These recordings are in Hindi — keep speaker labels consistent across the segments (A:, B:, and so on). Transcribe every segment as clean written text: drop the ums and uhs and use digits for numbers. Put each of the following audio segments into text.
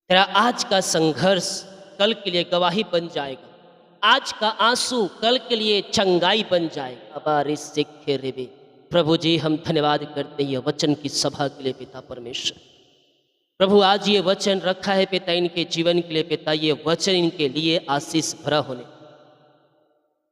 A: तेरा आज का संघर्ष कल के लिए गवाही बन जाएगा। आज का आंसू कल के लिए चंगाई बन जाएगा। बारिश से खेरे बे। प्रभु जी, हम धन्यवाद करते हैं वचन की सभा के लिए पिता परमेश्वर। प्रभु, आज ये वचन रखा है पिता इनके जीवन के लिए पिता, ये वचन इनके लिए आशीष भरा होने।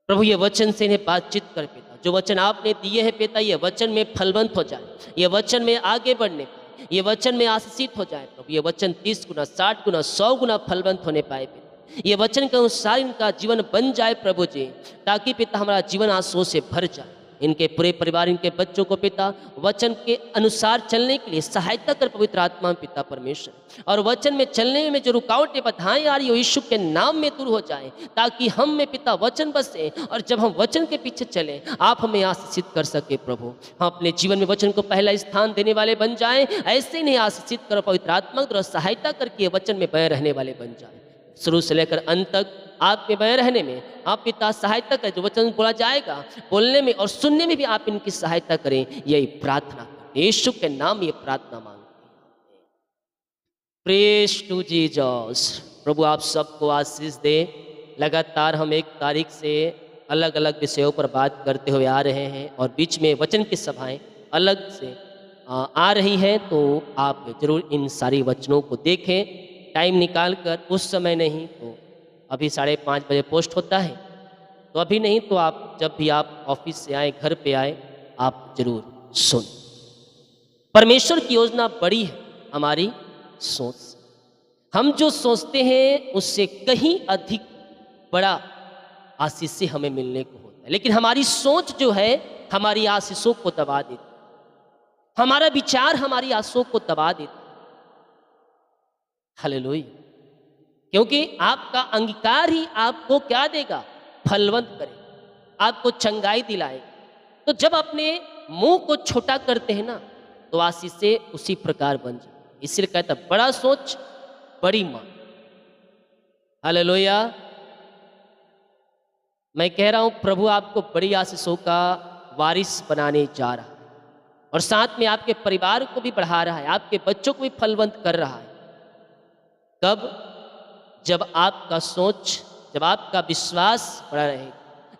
A: प्रभु, ये वचन से इन्हें बातचीत कर पिता, जो वचन आपने दिए हैं पिता, ये वचन में फलवंत हो जाए, ये वचन में आगे बढ़ने पाए, ये वचन में आशीषित हो जाए। प्रभु, ये वचन 30 गुना 60 गुना 100 गुना फलवंत होने पाए पिता, ये वचन के अनुसार इनका जीवन बन जाए प्रभु जी, ताकि पिता हमारा जीवन आंसुओं से भर जाए। इनके पूरे परिवार, इनके बच्चों को पिता वचन के अनुसार चलने के लिए सहायता कर पवित्र आत्मा पिता परमेश्वर, और वचन में चलने में जो रुकावटें बाधाएं आ रही हो यीशु के नाम में दूर हो जाए, ताकि हम में पिता वचन बसे, और जब हम वचन के पीछे चलें आप हमें आशीषित कर सके। प्रभु, हम अपने जीवन में वचन को पहला स्थान देने वाले बन जाएं, ऐसे नहीं आशीषित करो पवित्र आत्मा द्वारा सहायता करके वचन में बने रहने वाले बन जाए। शुरू से लेकर अंत तक आप में बने रहने में आप पिता सहायता करें, जो वचन बोला जाएगा बोलने में और सुनने में भी आप इनकी सहायता करें, यही प्रार्थना करें। यीशु के नाम ये प्रार्थना मांगते हैं। Praise to Jesus. प्रभु, आप सबको आशीष दे। लगातार हम 1 तारीख से अलग अलग विषयों पर बात करते हुए आ रहे हैं, और बीच में वचन की सभाएं अलग से आ रही हैं, तो आप जरूर इन सारी वचनों को देखें टाइम निकाल कर। उस समय नहीं तो अभी 5:30 बजे पोस्ट होता है, तो अभी नहीं तो आप जब भी आप ऑफिस से आए, घर पे आए, आप जरूर सुन। परमेश्वर की योजना बड़ी है हमारी सोच से। हम जो सोचते हैं उससे कहीं अधिक बड़ा आशीष से हमें मिलने को होता है, लेकिन हमारी सोच जो है हमारी आशीषों को दबा देती है, हमारा विचार हमारी आशीषों को दबा देता है। हालेलुया। क्योंकि आपका अंगीकार ही आपको क्या देगा? फलवंत करेगा, आपको चंगाई दिलाएगा। तो जब अपने मुंह को छोटा करते हैं ना, तो आशीष से उसी प्रकार बन जाए। इसलिए कहता बड़ा सोच बड़ी मांग। हालेलुया। मैं कह रहा हूं प्रभु आपको बड़ी आशीषों का वारिस बनाने जा रहा है, और साथ में आपके परिवार को भी बढ़ा रहा है, आपके बच्चों को भी फलवंत कर रहा है। कब? जब आपका सोच, जब आपका विश्वास बड़ा रहेगा,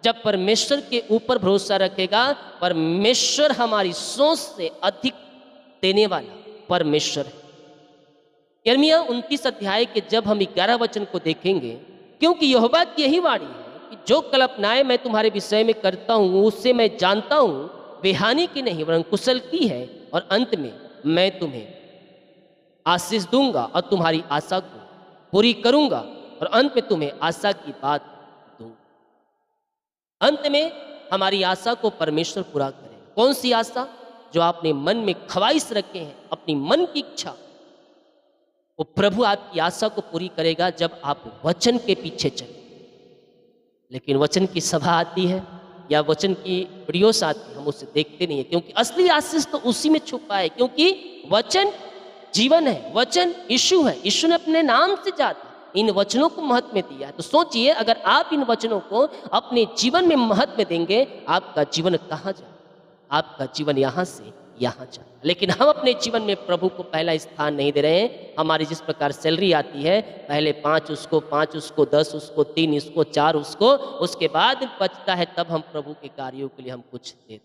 A: जब परमेश्वर के ऊपर भरोसा रखेगा। परमेश्वर हमारी सोच से अधिक देने वाला परमेश्वर है। यिर्मयाह 29 अध्याय के जब हम 11 वचन को देखेंगे, क्योंकि यहोवा की यही वाणी है कि जो कल्पनाएं मैं तुम्हारे विषय में करता हूँ उससे मैं जानता हूँ वे हानि की नहीं वरन कुशल की है, और अंत में मैं तुम्हें आशीष दूंगा और तुम्हारी आशा को पूरी करूंगा, और अंत में तुम्हें आशा की बात दूंगा। अंत में हमारी आशा को परमेश्वर पूरा करेगा। कौन सी आशा? जो आपने मन में ख्वाहिश रखे हैं, अपनी मन की इच्छा, वो प्रभु आपकी आशा को पूरी करेगा जब आप वचन के पीछे चले। लेकिन वचन की सभा आती है या वचन की वीडियोस आती है, हम उसे देखते नहीं है, क्योंकि असली आशीष तो उसी में छुपा है। क्योंकि वचन जीवन है, वचन यीशु है, यीशु ने अपने नाम से जाता इन वचनों को महत्व दिया है। तो सोचिए, अगर आप इन वचनों को अपने जीवन में महत्व देंगे, आपका जीवन कहाँ जाए? आपका जीवन यहाँ से यहाँ जाए। लेकिन हम अपने जीवन में प्रभु को पहला स्थान नहीं दे रहे हैं। हमारी जिस प्रकार सैलरी आती है, पहले 5 उसको, 5 उसको, 10 उसको, 3 इसको, 4 उसको, उसके बाद बचता है, तब हम प्रभु के कार्यों के लिए हम कुछ देते हैं।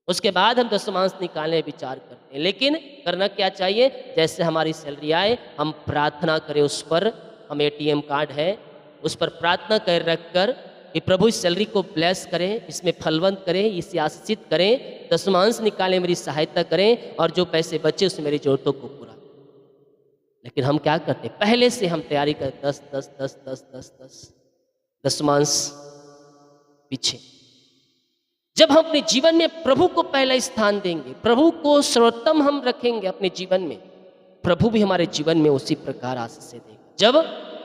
A: उसके बाद हम दशमांश निकालने विचार करते हैं। लेकिन करना क्या चाहिए? जैसे हमारी सैलरी आए हम प्रार्थना करें उस पर। हम ATM कार्ड है उस पर प्रार्थना कर रख कर कि प्रभु इस सैलरी को ब्लेस करें, इसमें फलवंत करें, इसे आशीषित करें, दशमांश निकालें, मेरी सहायता करें, और जो पैसे बचे उसमें मेरी जरूरतों को पूरा करें। लेकिन हम क्या करते हैं? पहले से हम तैयारी करते 10 10 10 10 10 10 दशमांश पीछे। जब हम अपने जीवन में प्रभु को पहला स्थान देंगे, प्रभु को सर्वोत्तम हम रखेंगे अपने जीवन में, प्रभु भी हमारे जीवन में उसी प्रकार आशीष देगा। जब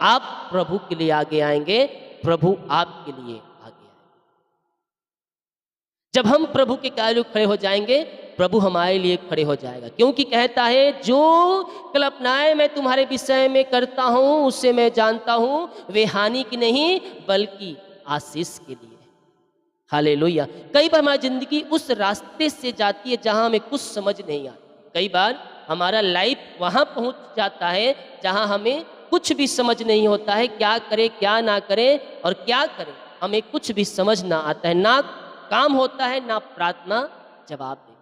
A: आप प्रभु के लिए आगे आएंगे, प्रभु आपके लिए आगे आएंगे। जब हम प्रभु के कार्यों खड़े हो जाएंगे, प्रभु हमारे लिए खड़े हो जाएगा। क्योंकि कहता है, जो कल्पनाएं मैं तुम्हारे विषय में करता हूं उससे मैं जानता हूं वे हानि की नहीं बल्कि आशीष के लिए। हालेलुया। कई बार हमारी जिंदगी उस रास्ते से जाती है जहां हमें कुछ समझ नहीं आती। कई बार हमारा लाइफ वहाँ पहुँच जाता है जहाँ हमें कुछ भी समझ नहीं होता है, क्या करें क्या ना करें और क्या करें, हमें कुछ भी समझ ना आता है, ना काम होता है ना प्रार्थना जवाब दे।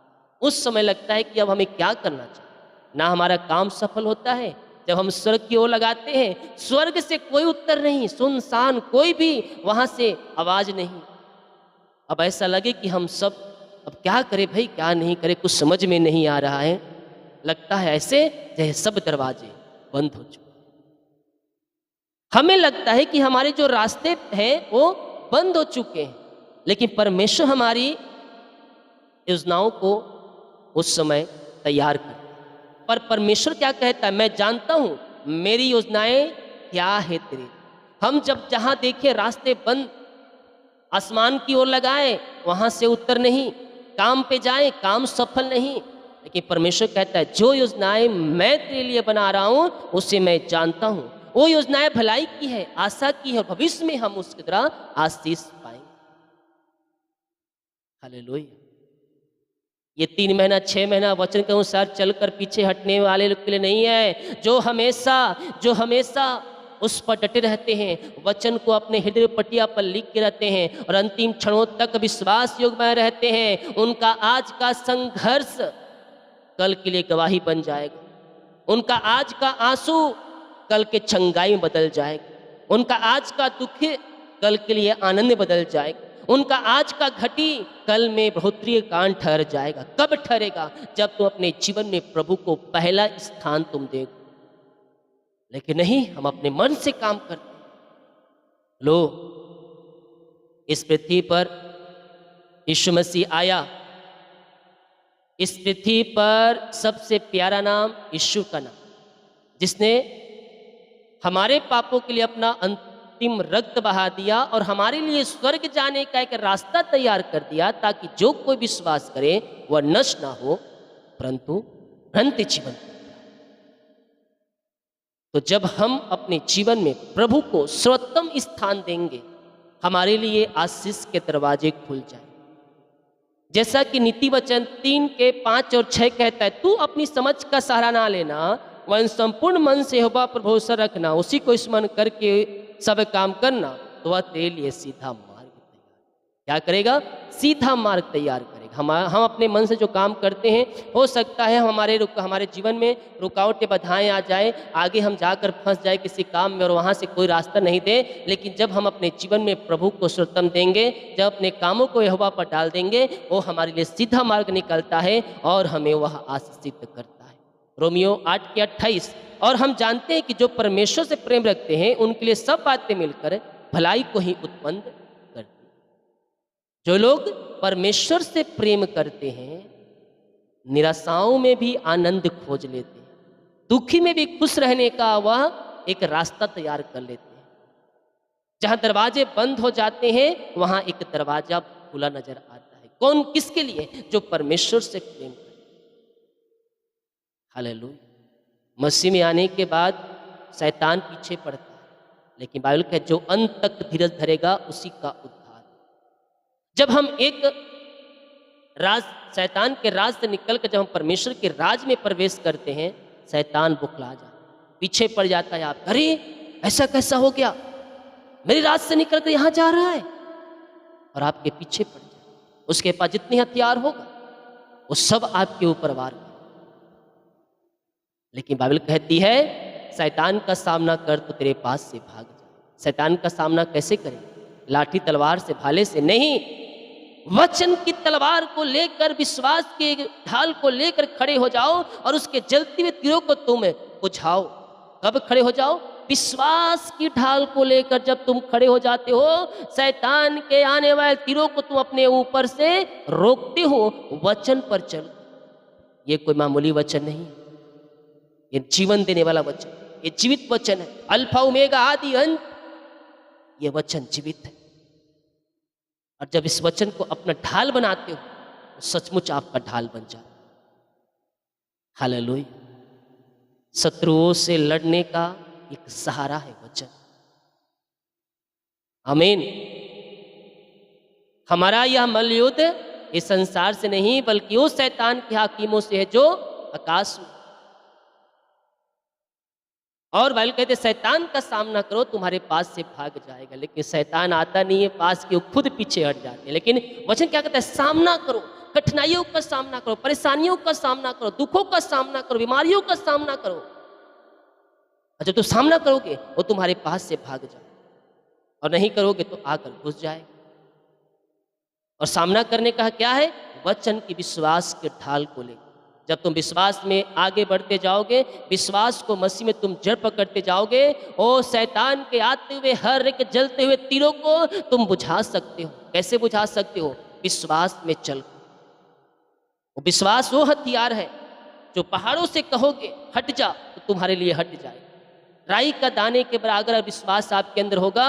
A: उस समय लगता है कि अब हमें क्या करना चाहिए, ना हमारा काम सफल होता है। जब हम स्वर्ग की ओर लगाते हैं, स्वर्ग से कोई उत्तर नहीं, सुनसान, कोई भी वहाँ से आवाज़ नहीं। अब ऐसा लगे कि हम सब अब क्या करें भाई, क्या नहीं करें, कुछ समझ में नहीं आ रहा है। लगता है ऐसे जैसे सब दरवाजे बंद हो चुके। हमें लगता है कि हमारे जो रास्ते हैं वो बंद हो चुके हैं, लेकिन परमेश्वर हमारी योजनाओं को उस समय तैयार कर। पर परमेश्वर क्या कहता है, मैं जानता हूँ मेरी योजनाएं क्या है तेरे। हम जब जहाँ देखें रास्ते बंद, आसमान की ओर लगाएं, वहाँ से उत्तर नहीं, काम पे जाएं, काम सफल नहीं, लेकिन परमेश्वर कहता है जो योजनाएं मैं तेरे लिए बना रहा हूँ उसे मैं जानता हूँ। वो योजनाएं भलाई की है, आशा की है, और भविष्य में हम उसकी तरह आशीष पाएंगे। हालेलुया। ये 3 महीना 6 महीना वचन के अनुसार चलकर पीछे हटने वाले लोग के लिए नहीं है। जो हमेशा उस पर डटे रहते हैं, वचन को अपने हृदय पटिया पर लिख के रहते हैं और अंतिम क्षणों तक विश्वास योग में रहते हैं, उनका आज का संघर्ष कल के लिए गवाही बन जाएगा। उनका आज का आंसू कल के चंगाई में बदल जाएगा। उनका आज का दुख कल के लिए आनंद में बदल जाएगा। उनका आज का घटी कल में बहुत्रीय कांड ठहर जाएगा। कब ठहरेगा? जब तुम अपने जीवन में प्रभु को पहला स्थान तुम देगा। लेकिन नहीं, हम अपने मन से काम करते हैं। लो, इस पृथ्वी पर यीशु मसीह आया। इस पृथ्वी पर सबसे प्यारा नाम यीशु का नाम, जिसने हमारे पापों के लिए अपना अंतिम रक्त बहा दिया और हमारे लिए स्वर्ग जाने का एक रास्ता तैयार कर दिया, ताकि जो कोई विश्वास करे वह नष्ट ना हो परंतु अनंत जीवन। तो जब हम अपने जीवन में प्रभु को सर्वोत्तम स्थान देंगे, हमारे लिए आशीष के दरवाजे खुल जाए। जैसा कि नीति वचन 3 के 5 और 6 कहता है, तू अपनी समझ का सहारा ना लेना, वह संपूर्ण मन से यहोवा पर भरोसा रखना, उसी को स्मरण करके सब काम करना, तो वह तेरे लिए सीधा मार्ग तैयार। क्या करेगा? सीधा मार्ग तैयार करेगा। हम अपने मन से जो काम करते हैं, हो सकता है हमारे जीवन में रुकावटें बाधाएं आ जाए, आगे हम जाकर फंस जाए किसी काम में और वहाँ से कोई रास्ता नहीं दे। लेकिन जब हम अपने जीवन में प्रभु को सर्वोत्तम देंगे, जब अपने कामों को यहोवा पर डाल देंगे, वो हमारे लिए सीधा मार्ग निकलता है और हमें वह आशीषित करता है। रोमियो 8 के 28। और हम जानते हैं कि जो परमेश्वर से प्रेम रखते हैं उनके लिए सब बातें मिलकर भलाई को ही उत्पन्न करती हैं। जो लोग परमेश्वर से प्रेम करते हैं, निराशाओं में भी आनंद खोज लेते हैं, दुखी में भी खुश रहने का वह एक रास्ता तैयार कर लेते हैं। जहां दरवाजे बंद हो जाते हैं, वहां एक दरवाजा खुला नजर आता है। कौन? किसके लिए? जो परमेश्वर से प्रेम करते। हालेलुया। मसीह में आने के बाद शैतान पीछे पड़ता है, लेकिन बाइबल कहता है जो अंत तक धीरज धरेगा उसी का उद्धार। जब हम एक शैतान के राज से निकलकर जब हम परमेश्वर के राज में प्रवेश करते हैं, शैतान बुखला जाता है, पीछे पड़ जाता है। आप, अरे ऐसा कैसा हो गया, मेरे राज से निकलकर यहां जा रहा है, और आपके पीछे पड़ जाए। उसके पास जितने हथियार होगा वो सब आपके ऊपर वार करेगा। लेकिन बाइबल कहती है शैतान का सामना कर तो तेरे पास से भाग जाए। शैतान का सामना कैसे करें? लाठी तलवार से, भाले से नहीं, वचन की तलवार को लेकर, विश्वास के ढाल को लेकर खड़े हो जाओ और उसके जलते हुए तीरों को तुम बुझाओ। कब खड़े हो जाओ? विश्वास की ढाल को लेकर जब तुम खड़े हो जाते हो, शैतान के आने वाले तीरों को तुम अपने ऊपर से रोकते हो। वचन पर चलो। ये कोई मामूली वचन नहीं, ये जीवन देने वाला वचन, ये जीवित वचन है। अल्फा ओमेगा, आदि अंत, ये वचन जीवित है। और जब इस वचन को अपना ढाल बनाते हो, तो सचमुच आपका ढाल बन जाता है। हालेलुया। शत्रुओं से लड़ने का एक सहारा है वचन। आमीन। हमारा यह मल्लयुद्ध इस संसार से नहीं, बल्कि उस शैतान के हाकिमों से है जो आकाश में। और बाइबल कहते हैं, शैतान का सामना करो तुम्हारे पास से भाग जाएगा। लेकिन शैतान आता नहीं है पास की, वो खुद पीछे हट जाते हैं। लेकिन वचन क्या कहता है, सामना करो, कठिनाइयों का सामना करो, परेशानियों का सामना करो, दुखों का सामना करो, बीमारियों का सामना करो। और जब तुम सामना करोगे वो तुम्हारे पास से भाग जाए, और नहीं करोगे तो आकर घुस जाए। और सामना करने का क्या है, वचन की विश्वास के ढाल को लेकर। जब तुम विश्वास में आगे बढ़ते जाओगे, विश्वास को मसीह में तुम जड़ पकड़ते जाओगे, ओ शैतान के आते हुए हर एक जलते हुए तीरों को तुम बुझा सकते हो। कैसे बुझा सकते हो, विश्वास में चल। वो विश्वास वो हथियार है जो पहाड़ों से कहोगे हट जा तो तुम्हारे लिए हट जाए। राई का दाने के बराबर अगर विश्वास आपके अंदर होगा,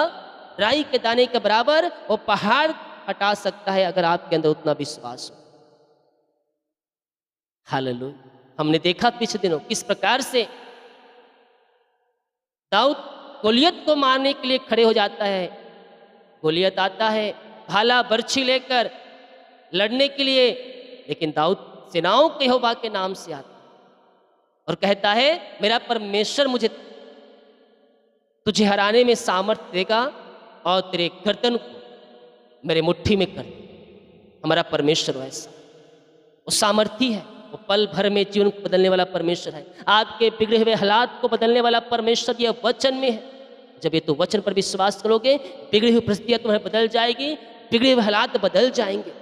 A: राई के दाने के बराबर वो पहाड़ हटा सकता है, अगर आपके अंदर उतना विश्वास हो। हालेलुया। हमने देखा पिछले दिनों किस प्रकार से दाऊद गोलियत को मारने के लिए खड़े हो जाता है। गोलियत आता है भाला बर्छी लेकर लड़ने के लिए, लेकिन दाऊद सेनाओं के यहोवा के नाम से आता और कहता है, मेरा परमेश्वर मुझे तुझे हराने में सामर्थ्य देगा और तेरे गर्दन को मेरे मुट्ठी में कर दे। हमारा परमेश्वर वैसा वो सामर्थी है, वो पल भर में जीवन को बदलने वाला परमेश्वर है। आपके बिगड़े हुए हालात को बदलने वाला परमेश्वर यह वचन में है। जब ये तो वचन पर विश्वास करोगे, बिगड़ी हुई परिस्थितियां तुम्हें बदल जाएगी, बिगड़े हुए हालात बदल जाएंगे।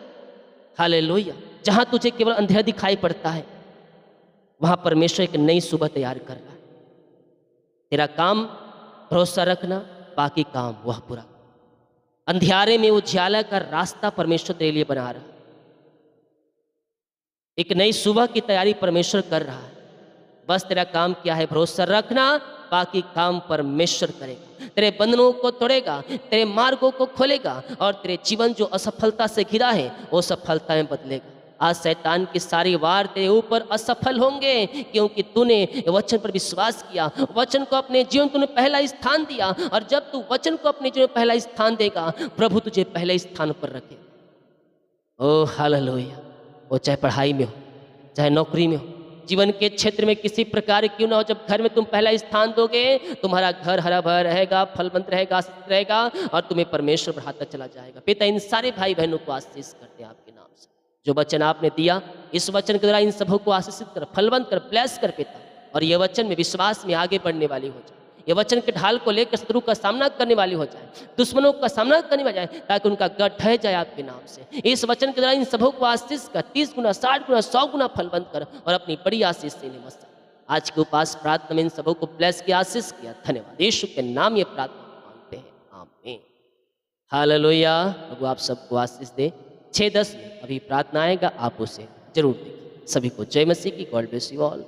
A: हालेलुया। जहां तुझे केवल अंधेरा दिखाई पड़ता है, वहां परमेश्वर एक नई सुबह तैयार कर रहा है। तेरा काम भरोसा रखना, बाकी काम वह पूरा। अंधियारे में उजाला का रास्ता परमेश्वर तेरे लिए बना रहा है। एक नई सुबह की तैयारी परमेश्वर कर रहा है। बस तेरा काम क्या है, भरोसा रखना, बाकी काम परमेश्वर करेगा। तेरे बंधनों को तोड़ेगा, तेरे मार्गों को खोलेगा, और तेरे जीवन जो असफलता से घिरा है वो सफलता में बदलेगा। आज शैतान के सारे वार तेरे ऊपर असफल होंगे, क्योंकि तूने वचन पर विश्वास किया, वचन को अपने जीवन तूने पहला स्थान दिया। और जब तू वचन को अपने जीवन में पहला स्थान देगा, प्रभु तुझे पहले स्थान पर रखेगा। ओ हालेलुया। वो चाहे पढ़ाई में हो, चाहे नौकरी में हो, जीवन के क्षेत्र में किसी प्रकार क्यों ना हो, जब घर में तुम पहला स्थान दोगे, तुम्हारा घर हरा भरा रहेगा, फलवंत रहेगा, आशीषित रहेगा, और तुम्हें परमेश्वर बढ़ाता चला जाएगा। पिता इन सारे भाई बहनों को आशीष करते हैं आपके नाम से। जो वचन आपने दिया, इस वचन के द्वारा इन सबों को आशीषित कर, फलवंत कर, ब्लेस कर पिता। और ये वचन में विश्वास में आगे बढ़ने वाली हो जाए। ये वचन के ढाल को लेकर शत्रु का सामना करने वाली हो जाए, दुश्मनों का सामना करने वाली जाए, ताकि उनका गढ़ ढह जाए आपके नाम से। इस वचन के द्वारा इन सबों को आशीष कर, 30 गुना, 60 गुना, 100 गुना फलवंत कर, और अपनी बड़ी आशीष से नमस्कार। आज के उपास प्रार्थना में इन सबों को ब्लेस किया, आशीष किया। धन्यवाद। यीशु के नाम ये प्रार्थना मांगते हैं, आमीन। हालेलुया। प्रभु आप सबको आशीष दे। 6:10 में अभी प्रार्थना आएगा, आप उसे जरूर देखिए। सभी को जय मसीह की। God bless you all.